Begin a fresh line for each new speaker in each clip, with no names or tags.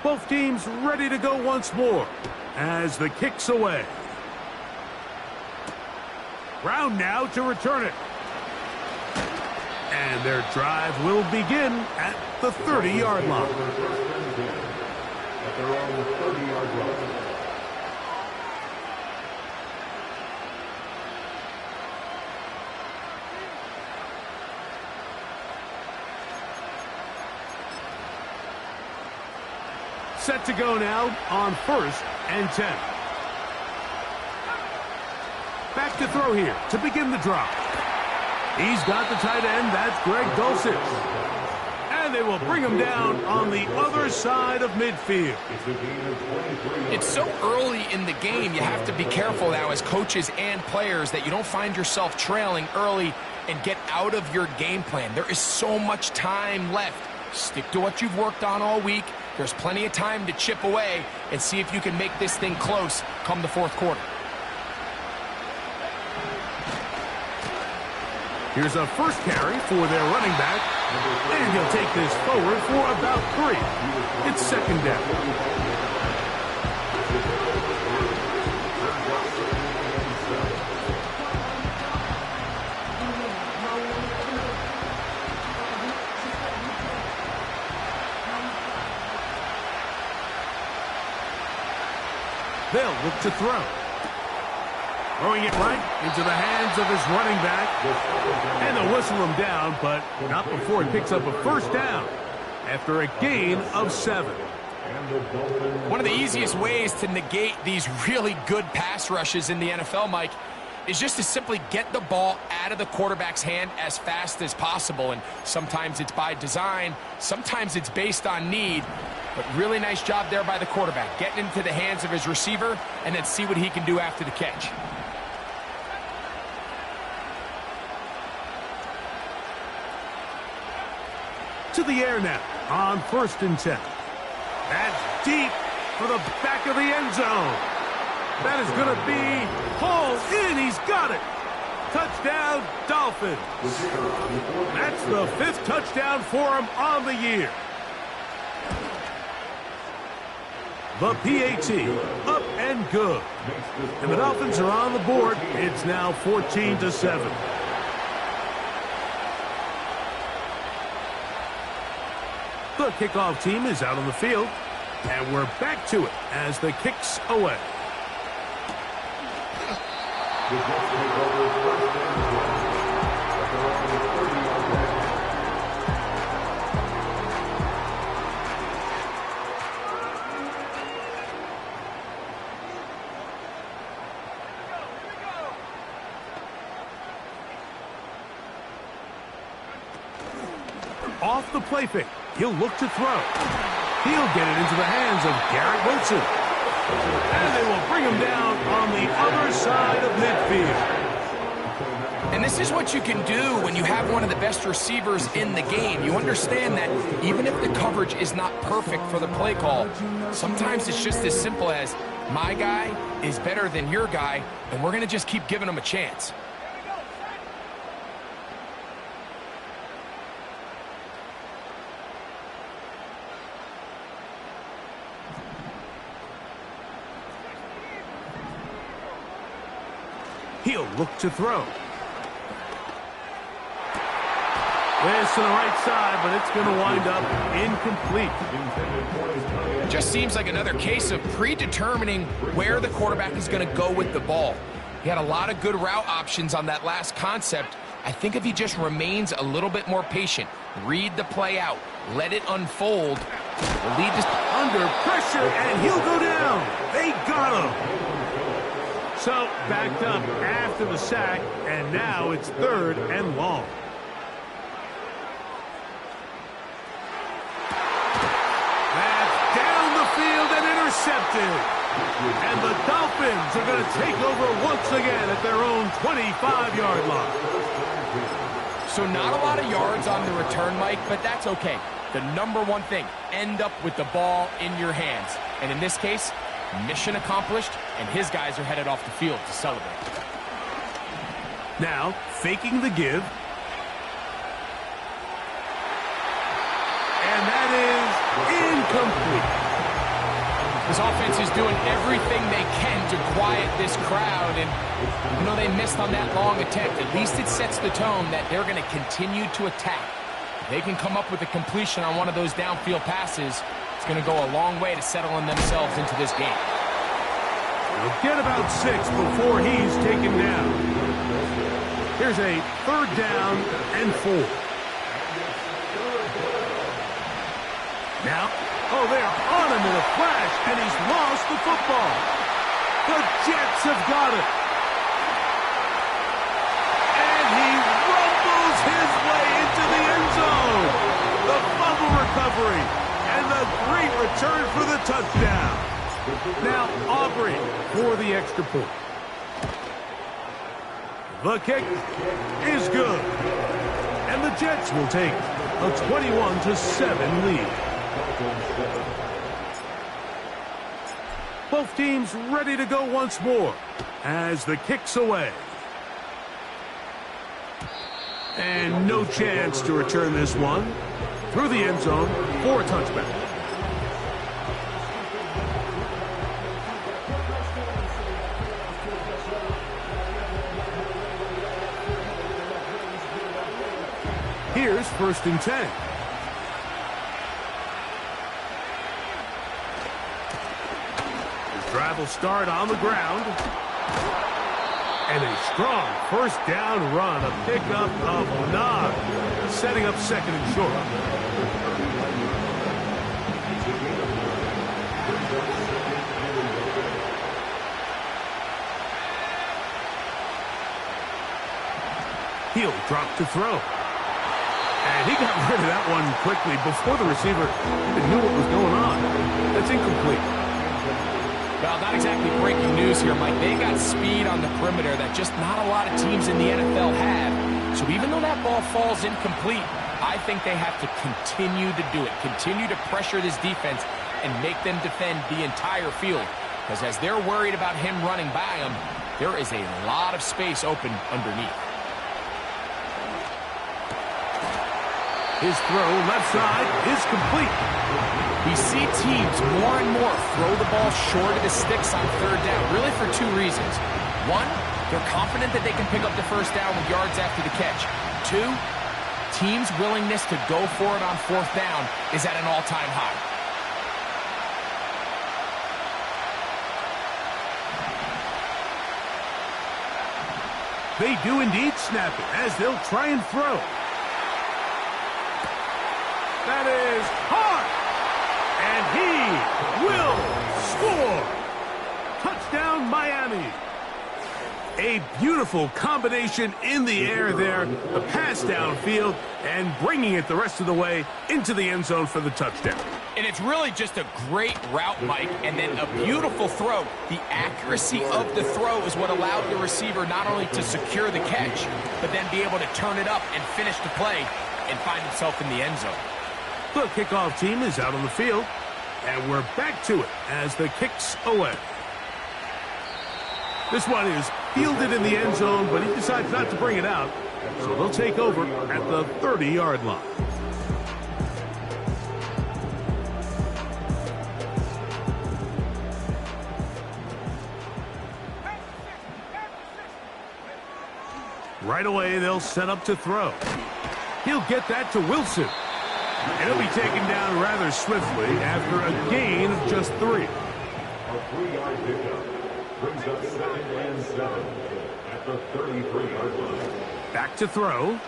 Both teams ready to go once more as the kick's away. Brown now to return it. And their drive will begin at the 30-yard line.
At their own 30-yard line.
Set to go now on 1st and 10. Back to throw here to begin the drive. He's got the tight end. That's Greg Dulcich. And they will bring him down on the other side of midfield.
It's so early in the game, you have to be careful now as coaches and players that you don't find yourself trailing early and get out of your game plan. There is so much time left. Stick to what you've worked on all week. There's plenty of time to chip away and see if you can make this thing close come the fourth quarter.
Here's a first carry for their running back, and he'll take this forward for about 3. It's second down. They'll look to throw. Throwing it right into the hands of his running back. And they'll whistle him down, but not before he picks up a first down after a gain of 7.
One of the easiest ways to negate these really good pass rushes in the NFL, Mike, is just to simply get the ball out of the quarterback's hand as fast as possible. And sometimes it's by design, sometimes it's based on need. But really nice job there by the quarterback, getting into the hands of his receiver and then see what he can do after the catch.
To the air now on 1st and 10. That's deep for the back of the end zone. That is going to be hauled in. He's got it. Touchdown, Dolphins. That's the 5th touchdown for him on the year. The PAT, up and good. And the Dolphins are on the board. It's now 14-7. The kickoff team is out on the field. And we're back to it as the kick's away. Off the play fake, he'll look to throw. He'll get it into the hands of Garrett Wilson. And they will bring him down on the other side of midfield.
And this is what you can do when you have one of the best receivers in the game. You understand that even if the coverage is not perfect for the play call, sometimes it's just as simple as my guy is better than your guy, and we're going to just keep giving him a chance.
He'll look to throw. This to the right side, but it's going to wind up incomplete.
Just seems like another case of predetermining where the quarterback is going to go with the ball. He had a lot of good route options on that last concept. I think if he just remains a little bit more patient, read the play out, let it unfold, the lead is
under pressure, and he'll go down. They got him. So backed up after the sack, and now it's 3rd and long. That's down the field and intercepted. And the Dolphins are going to take over once again at their own 25-yard line.
So not a lot of yards on the return, Mike, but that's okay. The number one thing, end up with the ball in your hands. And in this case, mission accomplished, and his guys are headed off the field to celebrate.
Now, faking the give. And that is incomplete.
This offense is doing everything they can to quiet this crowd, and you know they missed on that long attempt. At least it sets the tone that they're going to continue to attack. If they can come up with a completion on one of those downfield passes, it's going to go a long way to settling themselves into this game.
They'll get about 6 before he's taken down. Here's a 3rd down and 4. Now, oh, they're on him in a flash, and he's lost the football. The Jets have got it. And he rumbles his way into the end zone. The fumble recovery, and the great return for the touchdown. Now, Aubrey for the extra point. The kick is good. And the Jets will take a 21-7 lead. Both teams ready to go once more as the kick's away. And no chance to return this one through the end zone for a touchback. Here's 1st and 10. Drive will start on the ground. And a strong 1st down run, a pickup of 9, setting up 2nd and short. He'll drop to throw. And he got rid of that one quickly before the receiver even knew what was going on. That's incomplete.
Well, not exactly breaking news here, Mike. They got speed on the perimeter that just not a lot of teams in the NFL have. So even though that ball falls incomplete, I think they have to continue to do it. Continue to pressure this defense and make them defend the entire field. Because as they're worried about him running by them, there is a lot of space open underneath.
His throw left side is complete.
We see teams more and more throw the ball short of the sticks on 3rd down, really for 2 reasons. 1, they're confident that they can pick up the 1st down with yards after the catch. 2, teams' willingness to go for it on 4th down is at an all-time high.
They do indeed snap it as they'll try and throw. That is hard. And he will score. Touchdown, Miami. A beautiful combination in the air there. The pass downfield and bringing it the rest of the way into the end zone for the touchdown.
And it's really just a great route, Mike, and then a beautiful throw. The accuracy of the throw is what allowed the receiver not only to secure the catch, but then be able to turn it up and finish the play and find himself in the end zone.
The kickoff team is out on the field, and we're back to it as the kick's away. This one is fielded in the end zone, but he decides not to bring it out, so they'll take over at the 30-yard line. Right away, they'll set up to throw. He'll get that to Wilson. And he'll be taken down rather swiftly after a gain of just 3.
A 3-yard pickup brings up 2nd and 7 at the 33-yard line.
Back to throw.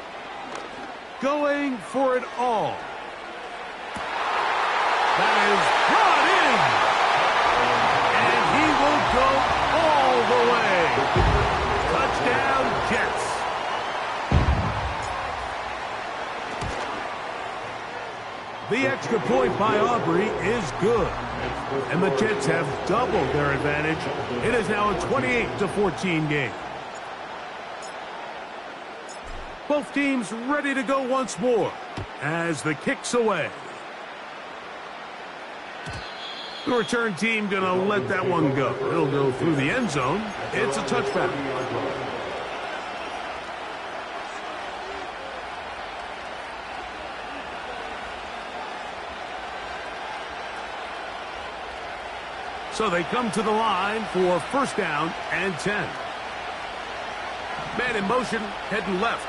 Going for it all. That is brought in. And he will go all the way. Touchdown, Jets. The extra point by Aubrey is good. And the Jets have doubled their advantage. It is now a 28-14 game. Both teams ready to go once more as the kick's away. The return team going to let that one go. It'll go through the end zone. It's a touchback. So they come to the line for first down and 10. Man in motion, heading left.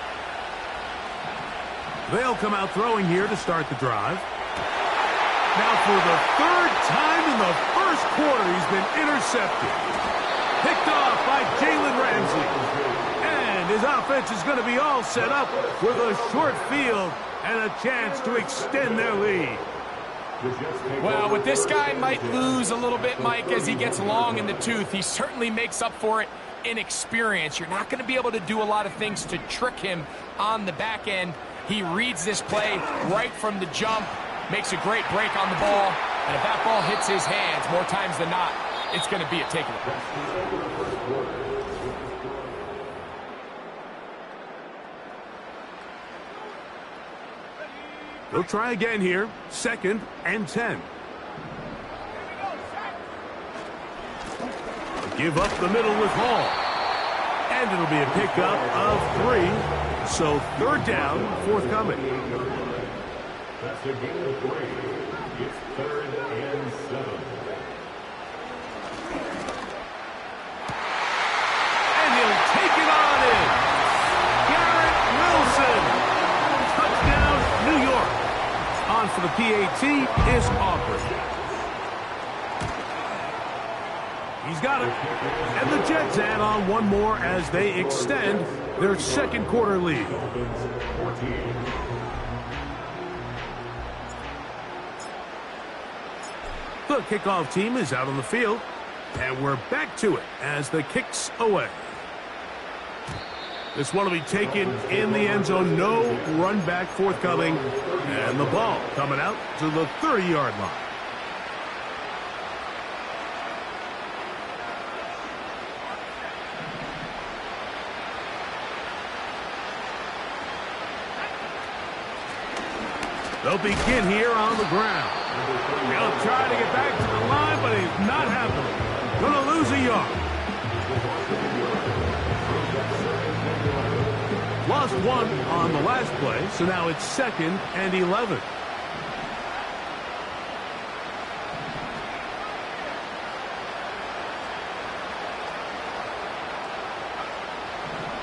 They'll come out throwing here to start the drive. Now for the third time in the first quarter, he's been intercepted. Picked off by Jalen Ramsey. And his offense is going to be all set up with a short field and a chance to extend their lead.
Well, with this guy might lose a little bit, Mike, as he gets long in the tooth. He certainly makes up for it in experience. You're not going to be able to do a lot of things to trick him on the back end. He reads this play right from the jump, makes a great break on the ball, and if that ball hits his hands more times than not, it's going to be a takeaway.
They'll try again here. Second and 10. Give up the middle with Hall. And it'll be a pickup of 3. So third down, forthcoming.
That's a gain of 3. It's 3rd and 7.
And he'll take it on in. Garrett Wilson. Touchdown, New York. On for the PAT is Aubrey. He's got it. And the Jets add on one more as they extend their second quarter lead. The kickoff team is out on the field. And we're back to it as the kick's away. This one will be taken in the end zone. No run back forthcoming. And the ball coming out to the 30-yard line. They'll begin here on the ground. He'll try to get back to the line, but he's not happening. Going to lose a yard. Lost 1 on the last play, so now it's 2nd and 11.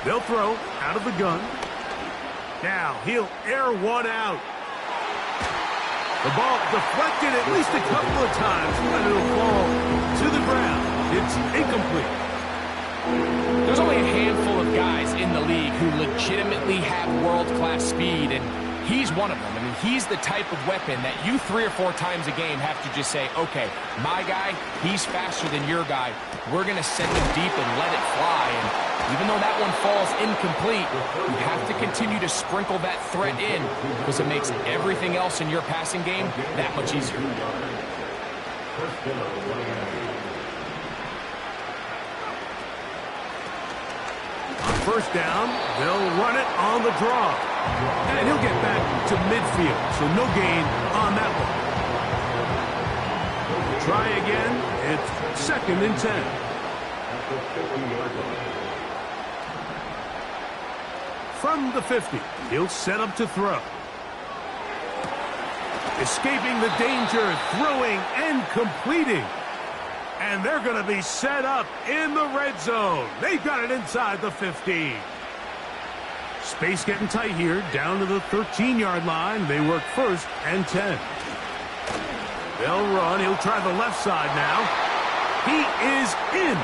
They'll throw out of the gun. Now he'll air one out. The ball deflected at least a couple of times, and it'll fall to the ground. It's incomplete.
There's only a handful of guys in the league who legitimately have world-class speed, and he's one of them. I mean, he's the type of weapon that you 3 or 4 times a game have to just say, okay, my guy, he's faster than your guy. We're going to send him deep and let it fly. And even though that one falls incomplete, you have to continue to sprinkle that threat in because it makes everything else in your passing game that much easier.
On first down, they'll run it on the draw. And he'll get back to midfield, so no gain on that one. Try again. It's 2nd and 10. From the 50, he'll set up to throw. Escaping the danger, throwing and completing. And they're going to be set up in the red zone. They've got it inside the 15. Space getting tight here, down to the 13-yard line. They work 1st and 10. They'll run. He'll try the left side now. He is in.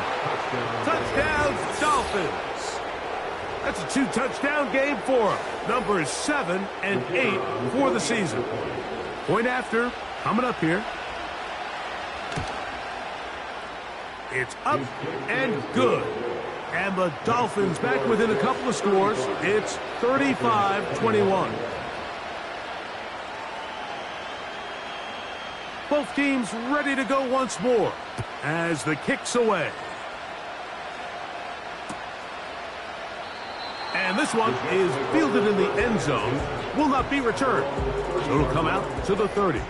Touchdown, Dolphins. That's a 2-touchdown game for him. Numbers 7 and 8 for the season. Point after, coming up here. It's up and good. And the Dolphins back within a couple of scores. It's 35-21. Both teams ready to go once more as the kick's away. And this one is fielded in the end zone. Will not be returned. So it'll come out to the 30.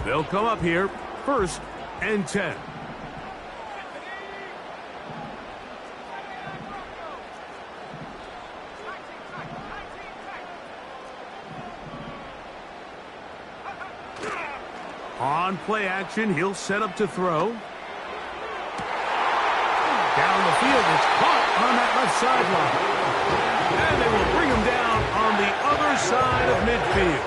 They'll come up here, 1st and 10. On play action, he'll set up to throw. Down the field, it's caught on that left sideline. And they will bring him down on the other side of midfield.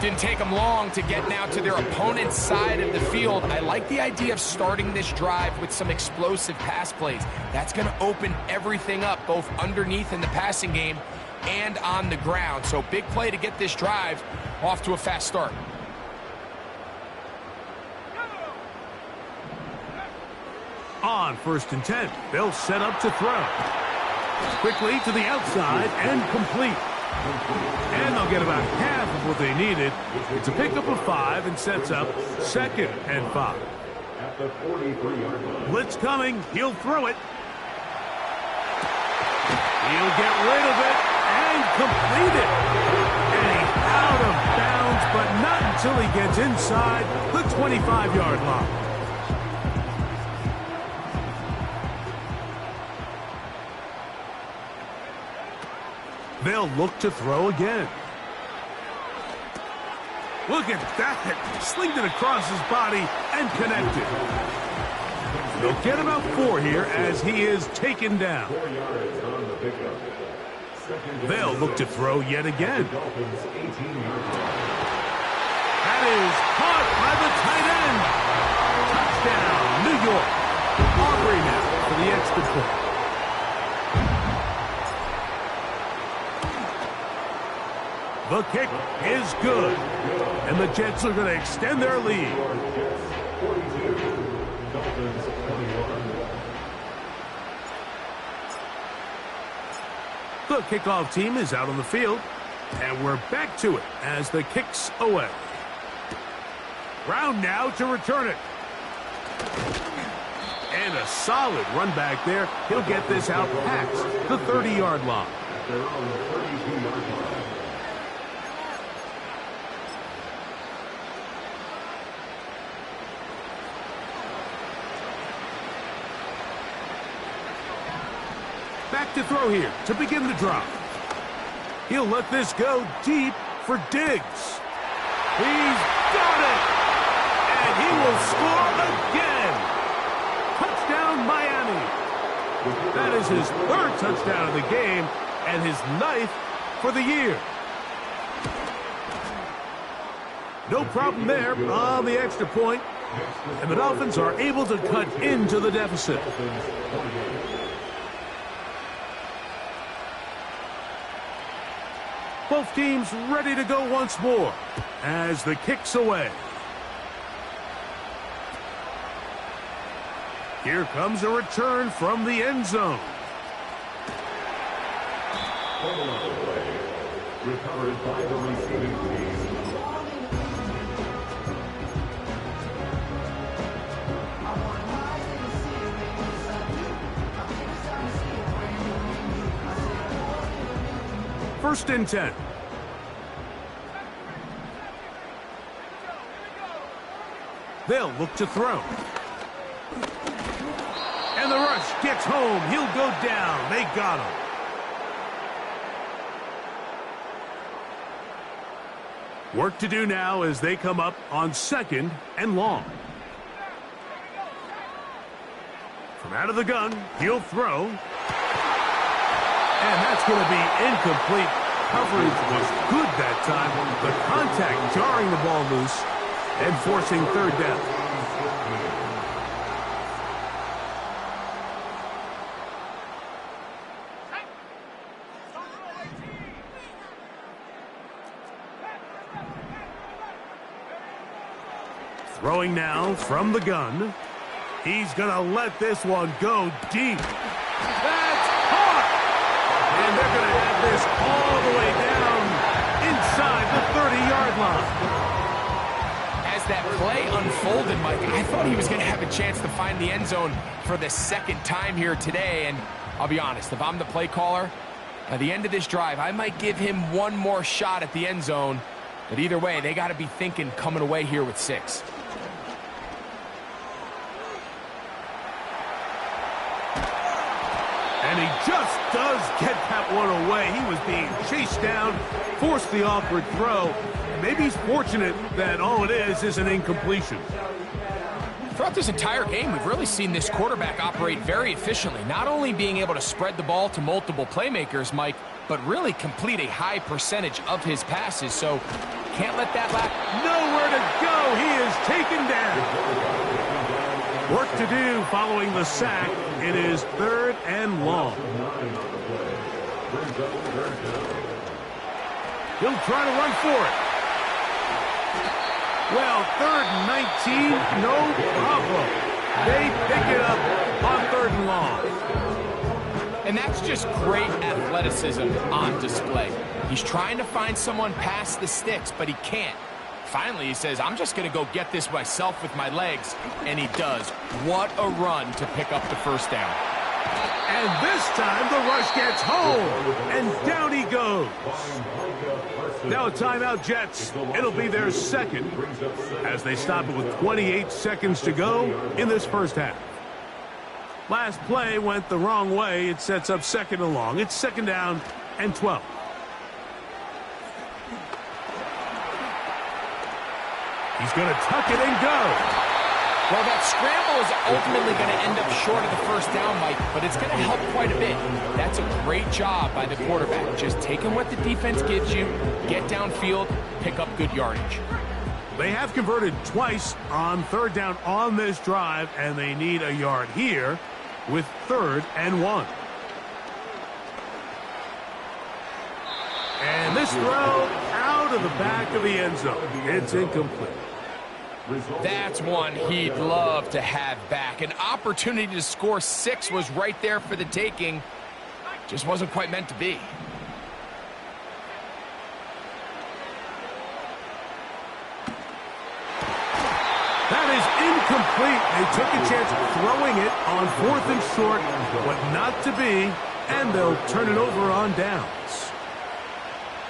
Didn't take them long to get now to their opponent's side of the field. I like the idea of starting this drive with some explosive pass plays. That's going to open everything up, both underneath in the passing game and on the ground. So big play to get this drive off to a fast start.
On 1st and 10, they'll set up to throw. Quickly to the outside and complete. And they'll get about half of what they needed. It's a pickup of 5 and sets up 2nd and 5.
At the 43-yard line.
Blitz coming. He'll throw it. He'll get rid of it and complete it. And he's out of bounds, but not until he gets inside the 25-yard line. They'll look to throw again. Look at that. Slinged it across his body and connected. They'll get about 4 here as he is taken down.
4 yards on the pickup.
They'll look to throw yet again.
Dolphins 18-yard line.
That is caught by the tight end. Touchdown, New York. Aubrey now for the extra point. The kick is good. And the Jets are going to extend their lead.
Jets 42, Dolphins 21.
The kickoff team is out on the field. And we're back to it as the kick's away. Brown now to return it. And a solid run back there. He'll get this out past the 30-yard line.
At their own 32-yard line.
Back to throw here to begin the drive. He'll let this go deep for Diggs. He's got it! And he will score again! Touchdown, Miami! That is his 3rd touchdown of the game and his 9th for the year. No problem there on the extra point, and the Dolphins are able to cut into the deficit. Both teams ready to go once more as the kick's away. Here comes a return from the end zone.
Recovered by the receiving team.
First and 10. They'll look to throw. And the rush gets home. He'll go down. They got him. Work to do now as they come up on 2nd and long. From out of the gun, he'll throw. And that's going to be incomplete. Coverage was good that time. The contact jarring the ball loose and forcing 3rd down. Throwing now from the gun. He's going to let this one go deep. That's caught! And they're going to have this all the way down inside the 30-yard line.
As that play unfolded, Mike, I thought he was going to have a chance to find the end zone for the 2nd time here today. And I'll be honest, if I'm the play caller, by the end of this drive, I might give him one more shot at the end zone. But either way, they got to be thinking coming away here with 6.
And he just does get that one away. He was being chased down, forced the awkward throw. Maybe he's fortunate that all it is an incompletion.
Throughout this entire game, we've really seen this quarterback operate very efficiently, not only being able to spread the ball to multiple playmakers, Mike, but really complete a high percentage of his passes, so can't let that lack.
Nowhere to go. He is taken down. Work to do following the sack. It is 3rd and long. He'll try to run for it. Well, 3rd and 19, no problem. They pick it up on 3rd and long.
And that's just great athleticism on display. He's trying to find someone past the sticks, but he can't. Finally, he says, I'm just going to go get this myself with my legs. And he does. What a run to pick up the first down.
And this time, the rush gets home. And down he goes. Now a timeout, Jets. It'll be their second as they stop it with 28 seconds to go in this first half. Last play went the wrong way. It sets up 2nd and long. It's 2nd down and 12. He's going to tuck it and go.
Well, that scramble is ultimately going to end up short of the first down, Mike, but it's going to help quite a bit. That's a great job by the quarterback. Just taking what the defense gives you, get downfield, pick up good yardage.
They have converted twice on 3rd down on this drive, and they need a yard here with 3rd and 1. And this throw out of the back of the end zone. It's incomplete.
That's one he'd love to have back. An opportunity to score 6 was right there for the taking. Just wasn't quite meant to be.
That is incomplete. They took a chance throwing it on 4th and short, but not to be, and they'll turn it over on downs.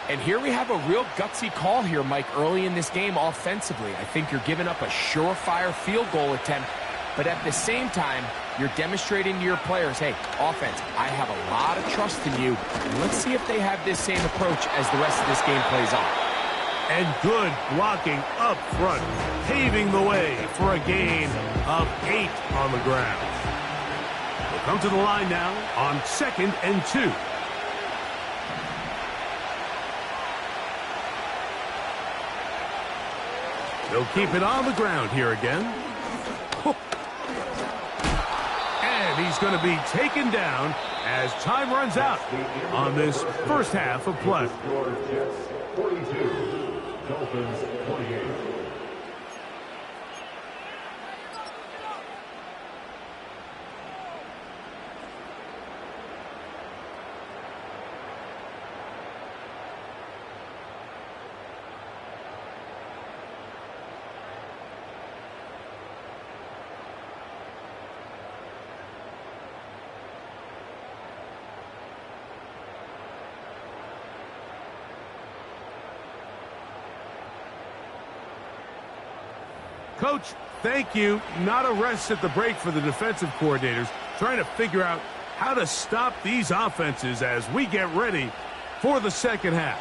And here we have a real gutsy call here, Mike, early in this game offensively. I think you're giving up a surefire field goal attempt, but at the same time, you're demonstrating to your players, hey, offense, I have a lot of trust in you. Let's see if they have this same approach as the rest of this game plays on.
And good blocking up front, paving the way for a gain of 8 on the ground. We'll come to the line now on 2nd and 2. They'll keep it on the ground here again. And he's going to be taken down as time runs out on this first half of play.
42, Dolphins 28.
Coach, thank you. Not a rest at the break for the defensive coordinators, trying to figure out how to stop these offenses as we get ready for the second half.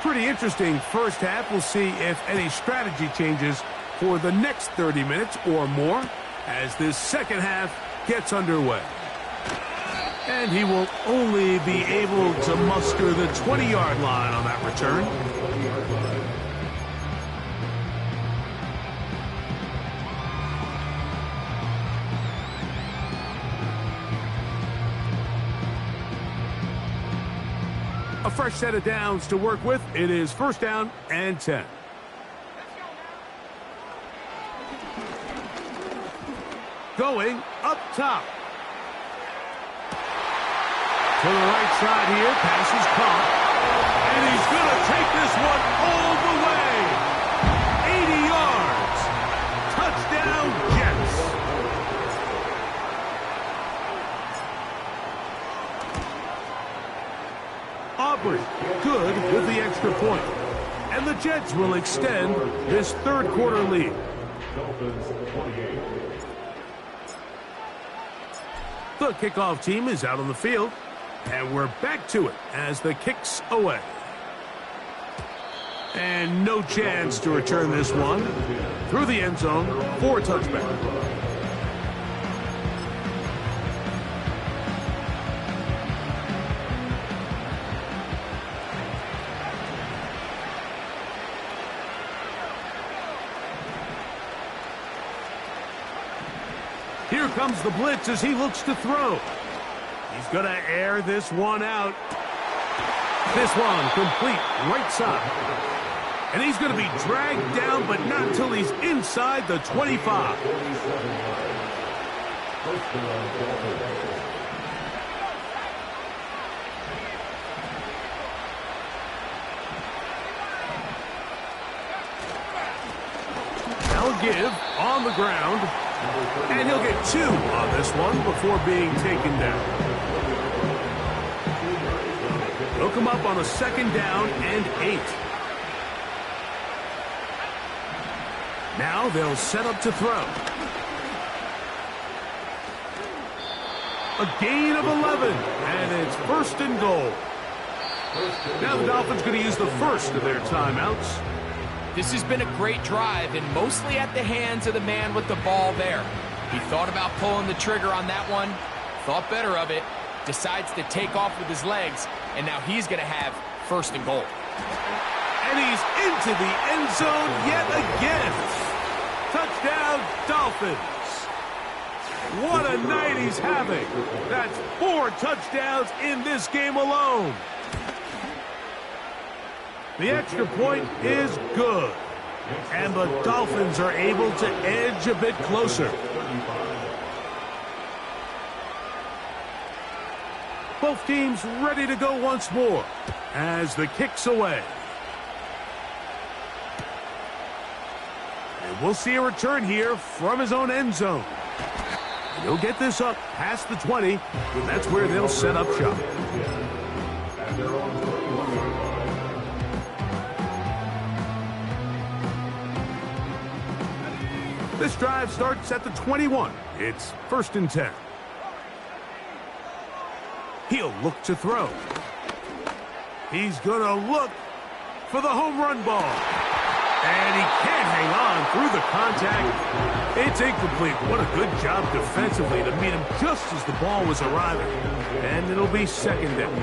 Pretty interesting first half. We'll see if any strategy changes for the next 30 minutes or more as this second half gets underway. And he will only be able to muster the 20-yard line on that return. A fresh set of downs to work with. It is 1st down and 10. Going up top. To the right side here. Pass is caught. And he's going to take this one all the way. 80 yards. Touchdown, Jets. Aubrey, good with the extra point. And the Jets will extend this third quarter lead.
Dolphins 28.
The kickoff team is out on the field, and we're back to it as the kick's away. And no chance to return this one through the end zone for a touchback. Here comes the blitz as he looks to throw. He's going to air this one out. This one complete right side. And he's going to be dragged down, but not until he's inside the 25. They'll give on the ground. And he'll get 2 on this one before being taken down. They'll come up on a 2nd down and 8. Now they'll set up to throw. A gain of 11, and it's 1st and goal. Now the Dolphins going to use the first of their timeouts.
This has been a great drive, and mostly at the hands of the man with the ball there. He thought about pulling the trigger on that one, thought better of it, decides to take off with his legs, and now he's going to have 1st and goal.
And he's into the end zone yet again. Touchdown, Dolphins. What a night he's having. That's 4 touchdowns in this game alone. The extra point is good. And the Dolphins are able to edge a bit closer. Both teams ready to go once more as the kick's away. And we'll see a return here from his own end zone. And he'll get this up past the 20, and that's where they'll set up shop. This drive starts at the 21. It's 1st and 10. He'll look to throw. He's going to look for the home run ball. And he can't hang on through the contact. It's incomplete. What a good job defensively to meet him just as the ball was arriving. And it'll be 2nd down.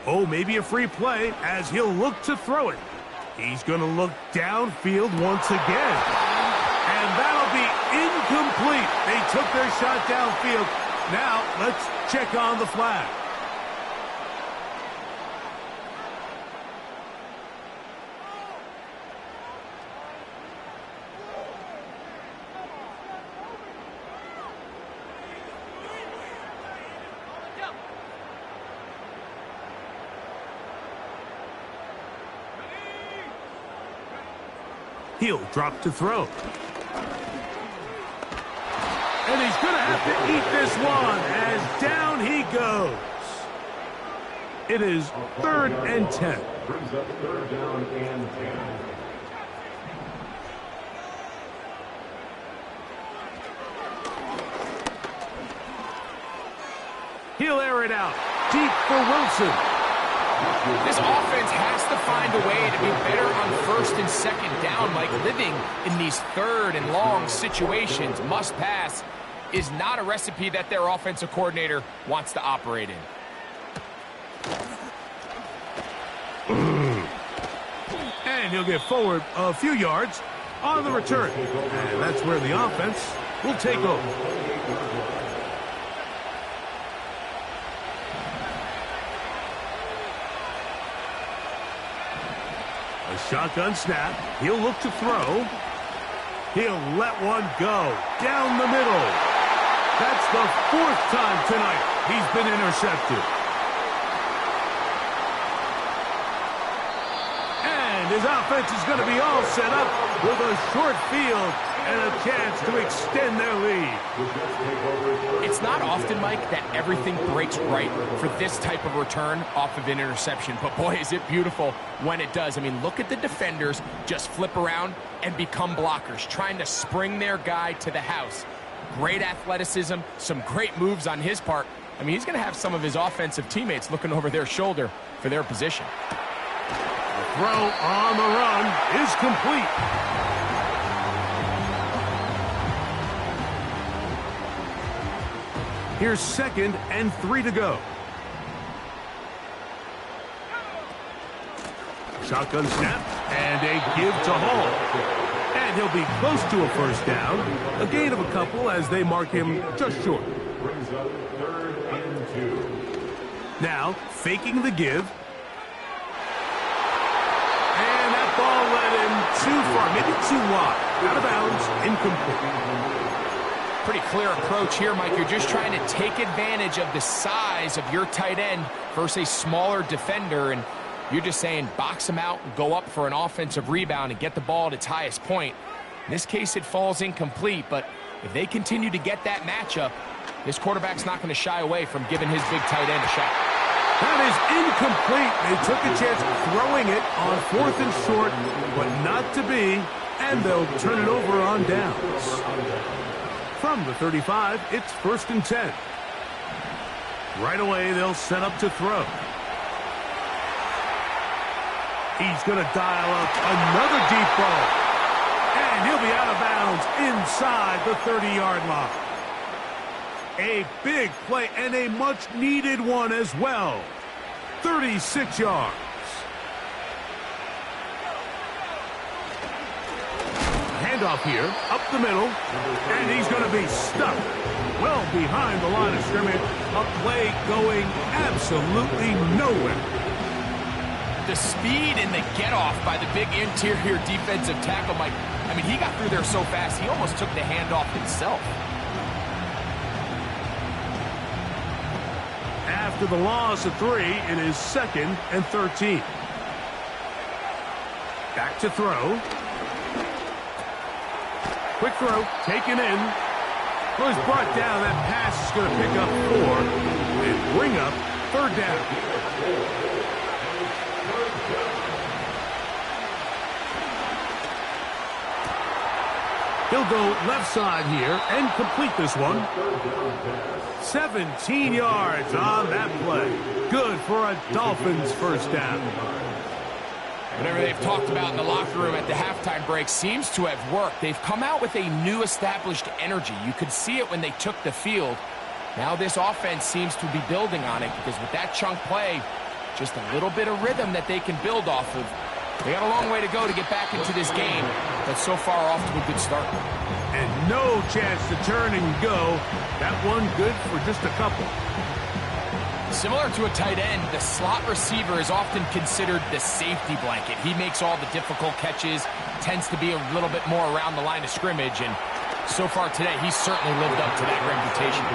Oh, maybe a free play as he'll look to throw it. He's going to look downfield once again. And that'll be incomplete. They took their shot downfield. Now, let's check on the flag. He'll drop to throw. And he's going to have to eat this one as down he goes. It is 3rd and 10.
Brings up 3rd down and 10.
He'll air it out deep for Wilson.
This offense has to find a way to be better on 1st and 2nd down. Like living in these 3rd and long situations, must pass, is not a recipe that their offensive coordinator wants to operate in.
And he'll get forward a few yards on the return. And that's where the offense will take over. A shotgun snap. He'll look to throw. He'll let one go down the middle. That's the 4th time tonight he's been intercepted. And his offense is going to be all set up with a short field and a chance to extend their lead.
It's not often, Mike, that everything breaks right for this type of return off of an interception. But boy, is it beautiful when it does. I mean, look at the defenders just flip around and become blockers, trying to spring their guy to the house. Great athleticism, some great moves on his part. I mean, he's going to have some of his offensive teammates looking over their shoulder for their position.
The throw on the run is complete. Here's 2nd and 3 to go. Shotgun snap and a give to Hall. And he'll be close to a first down. A gain of a couple as they mark him just short.
Brings up 3rd and 2.
Now, faking the give. And that ball led him too far, maybe too wide. Out of bounds, incomplete.
Pretty clear approach here, Mike. You're just trying to take advantage of the size of your tight end versus a smaller defender, and you're just saying box him out and go up for an offensive rebound and get the ball at its highest point. In this case, it falls incomplete, but if they continue to get that matchup, this quarterback's not going to shy away from giving his big tight end a shot.
That is incomplete. They took a chance throwing it on 4th and short, but not to be, and they'll turn it over on downs. From the 35, it's 1st and 10. Right away, they'll set up to throw. He's going to dial up another deep ball. And he'll be out of bounds inside the 30-yard line. A big play and a much-needed one as well. 36 yards. Handoff here, up the middle, and he's going to be stuck well behind the line of scrimmage. A play going absolutely nowhere.
The speed and the get-off by the big interior defensive tackle, Mike. I mean, he got through there so fast, he almost took the handoff himself.
After the loss of 3, it is 2nd and 13. Back to throw. Quick throw, taken in. Well, he's brought down. That pass is going to pick up 4 and bring up 3rd down. He'll go left side here and complete this one. 17 yards on that play. Good for a Dolphins first down.
Whatever they've talked about in the locker room at the halftime break seems to have worked. They've come out with a new established energy. You could see it when they took the field. Now this offense seems to be building on it because with that chunk play, just a little bit of rhythm that they can build off of. They got a long way to go to get back into this game, but so far off to a good start.
And no chance to turn and go. That one good for just a couple.
Similar to a tight end, the slot receiver is often considered the safety blanket. He makes all the difficult catches, tends to be a little bit more around the line of scrimmage, and so far today, he's certainly lived up to that reputation.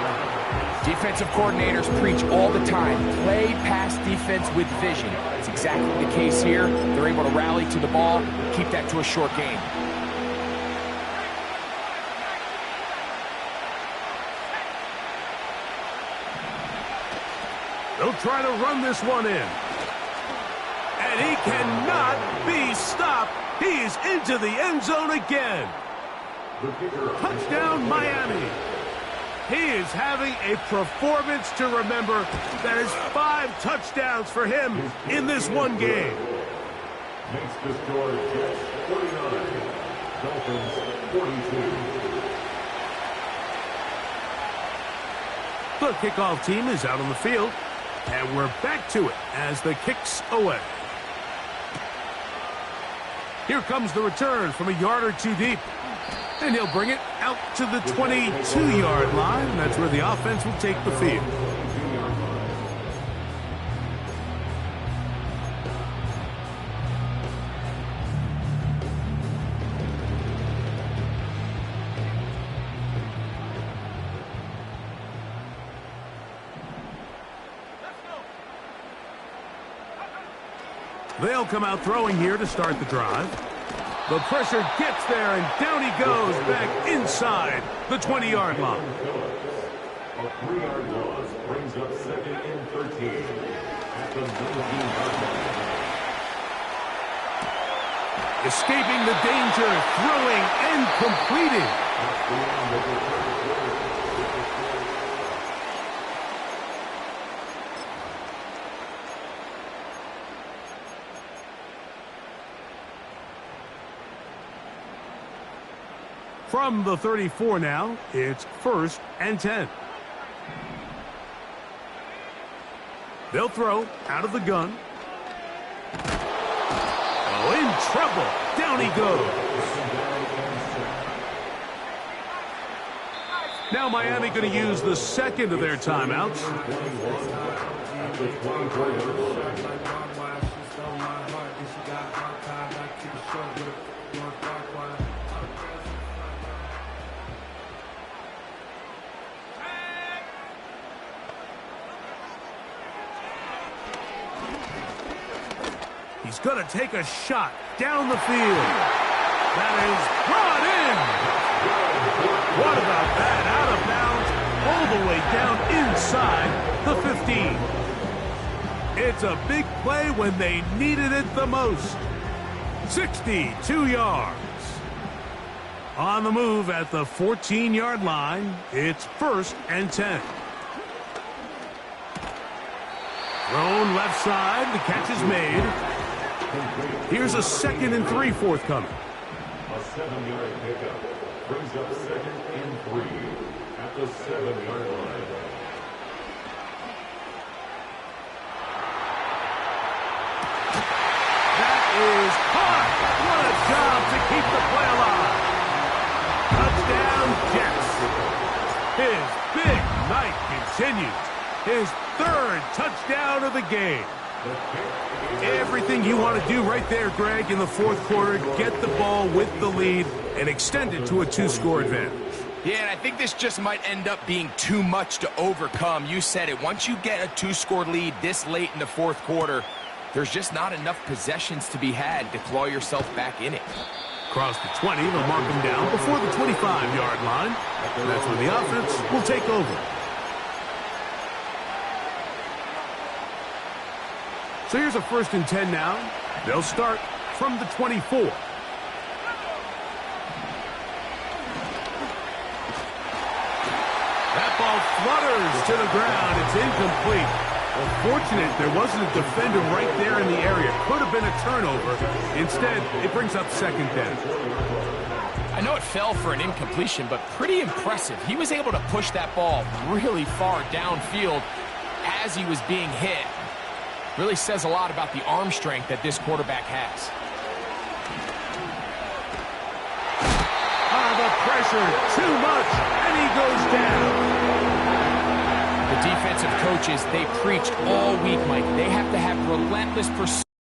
Defensive coordinators preach all the time, play pass defense with vision. It's exactly the case here. They're able to rally to the ball, keep that to a short game.
They'll try to run this one in. And he cannot be stopped. He is into the end zone again. Touchdown, Miami. He is having a performance to remember. That is 5 touchdowns for him in this one game.
Makes the score Jets 49, Dolphins 42.
The kickoff team is out on the field. And we're back to it as the kick's away. Here comes the return from a yard or two deep. And he'll bring it out to the 22-yard line. That's where the offense will take the field. They'll come out throwing here to start the drive. The pressure gets there, and down he goes back inside the 20-yard line.
A 3-yard loss brings up 2nd and 13 at the 19-yard line.
Escaping the danger, throwing and completing. From the 34 now, it's 1st and 10. They'll throw out of the gun. Oh, in trouble. Down he goes. Now Miami going to use the second of their timeouts. He's going to take a shot down the field. That is brought in. What about that? Out of bounds, all the way down inside the 15. It's a big play when they needed it the most. 62 yards. On the move at the 14-yard line, it's 1st and 10. Thrown left side, the catch is made. Here's a 2nd and 3 forthcoming.
A 7-yard pickup brings up 2nd and 3 at the 7-yard line.
That is caught. What a job to keep the play alive. Touchdown, Jets. His big night continues. His 3rd touchdown of the game. Everything you want to do right there, Greg, in the 4th quarter, get the ball with the lead and extend it to a 2-score advantage.
Yeah, and I think this just might end up being too much to overcome. You said it. Once you get a 2-score lead this late in the 4th quarter, there's just not enough possessions to be had to claw yourself back in it.
Across the 20, they'll mark him down before the 25-yard line. And that's when the offense will take over. So here's a 1st and 10 now. They'll start from the 24. That ball flutters to the ground. It's incomplete. Unfortunate there wasn't a defender right there in the area. Could have been a turnover. Instead, it brings up 2nd down.
I know it fell for an incompletion, but pretty impressive. He was able to push that ball really far downfield as he was being hit. Really says a lot about the arm strength that this quarterback has.
The pressure, too much, and he goes down.
The defensive coaches, they preach all week, Mike. They have to have relentless pursuit.